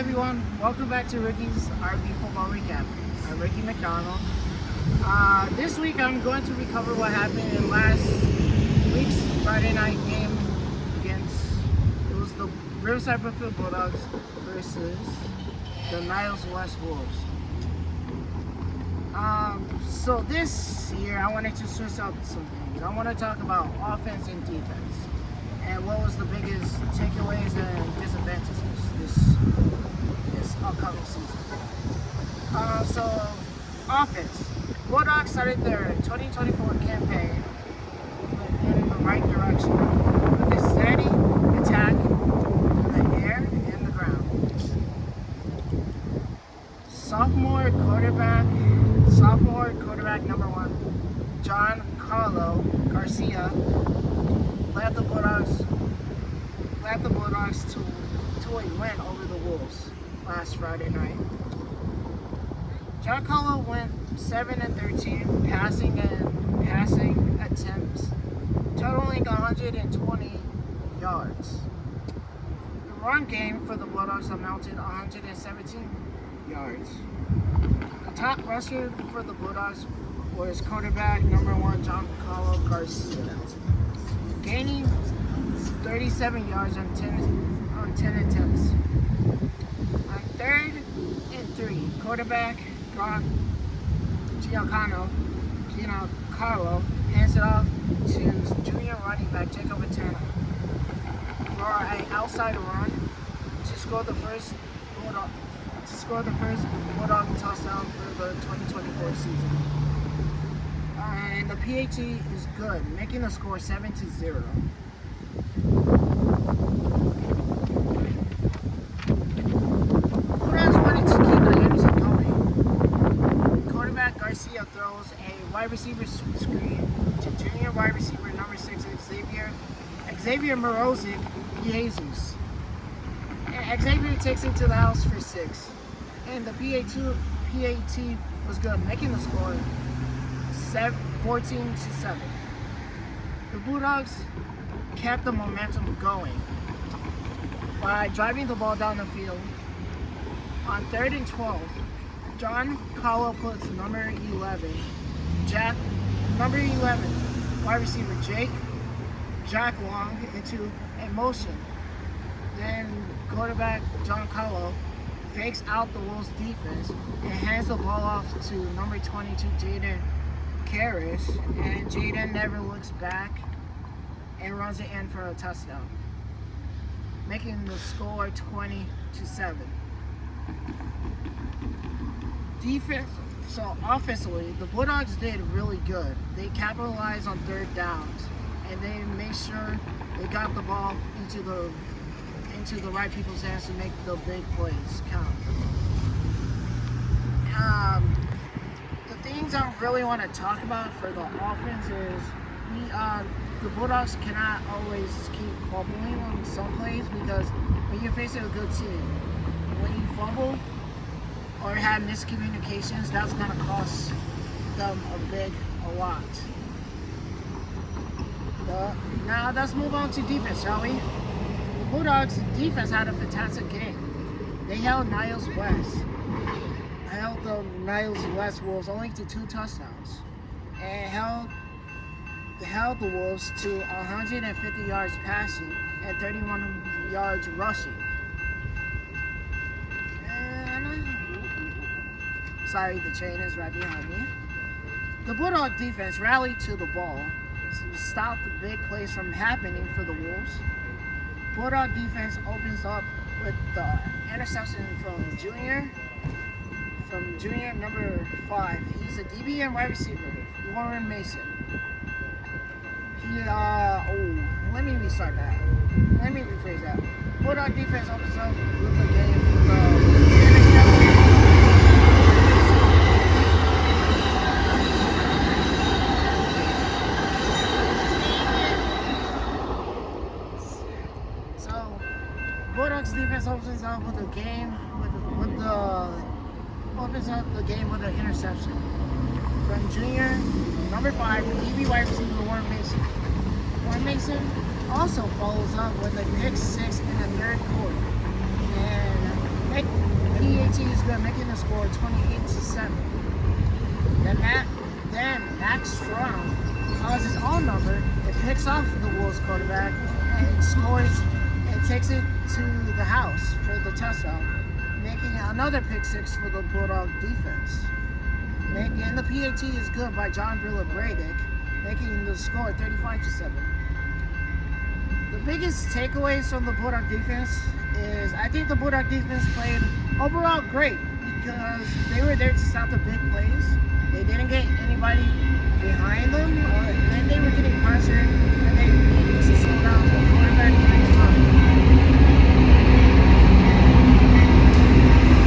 everyone, welcome back to Ricky's RV Football Recap. I'm Ricky McDonald. This week I'm going to recover what happened in last week's Friday night game it was the Riverside Brookfield Bulldogs versus the Nile West Wolves. So this year I wanted to switch up some things. I want to talk about offense and defense and what was the biggest takeaways and disadvantages this upcoming season. So offense. Bulldogs started their 2024 campaign in the right direction with a steady attack in the air and the ground. Sophomore quarterback number one, John Carlo Garcia, led the Bulldogs to a win over the Wolves last Friday night. John Carlo went 7-13 passing attempts, totaling 120 yards. The run game for the Bulldogs amounted 117 yards. The top rusher for the Bulldogs was quarterback number one, John Carlo Garcia, gaining 37 yards on 10 attempts. On 3rd and 3, quarterback Giancarlo hands it off to junior running back Jacob Atana for an outside run to score the first Bulldog touchdown for the 2024 season. And the PAT is good, making the score 7-0. Bulldogs wanted to keep the energy going. Quarterback Garcia throws a wide receiver screen to junior wide receiver number 6 Xavier Morozic Jesus. And Xavier takes it to the house for 6. And the PAT was good, making the score 14-7. The Bulldogs kept the momentum going by driving the ball down the field. On 3rd and 12, John Carlo puts number 11 wide receiver Jack Long into a motion. Then quarterback John Carlo fakes out the Wolves defense and hands the ball off to number 22 Jaden Karras, and Jaden never looks back and runs it in for a touchdown, making the score 20-7. Defense. So offensively, the Bulldogs did really good. They capitalized on 3rd downs, and they made sure they got the ball into the right people's hands to make the big plays count. The things I really want to talk about for the offense is the Bulldogs cannot always keep fumbling on some plays, because when you're facing a good team, when you fumble or have miscommunications, that's going to cost them a lot. Now let's move on to defense, shall we? The Bulldogs defense had a fantastic game. They held the Nile West Wolves only to 2 touchdowns, and held the Wolves to 150 yards passing and 31 yards rushing. Sorry, the train is right behind me. The Bulldog defense rallied to the ball to stop the big plays from happening for the Wolves. Bulldog defense opens up with the interception from junior number 5. He's a DB and wide receiver, Warren Mason. Let me restart that. Let me rephrase that. Bulldog defense opens up with the game with the interception. Bulldogs defense opens up with the game with an interception from junior number 5 DB wide receiver Warren Mason. Warren Mason also follows up with a pick 6 in the 3rd quarter and PAT is good, making the score 28-7. Then Max Strong calls his own number. It picks off the Wolves quarterback and it scores and takes it to the house for the touchdown, making another pick six for the Bulldog defense. And the PAT is good by John Brilla Bradick, making the score 35-7. The biggest takeaways from the Bulldog defense is I think the Bulldog defense played overall great because they were there to stop the big plays. They didn't get anybody behind them, and then they were getting pressured, and they needed to slow down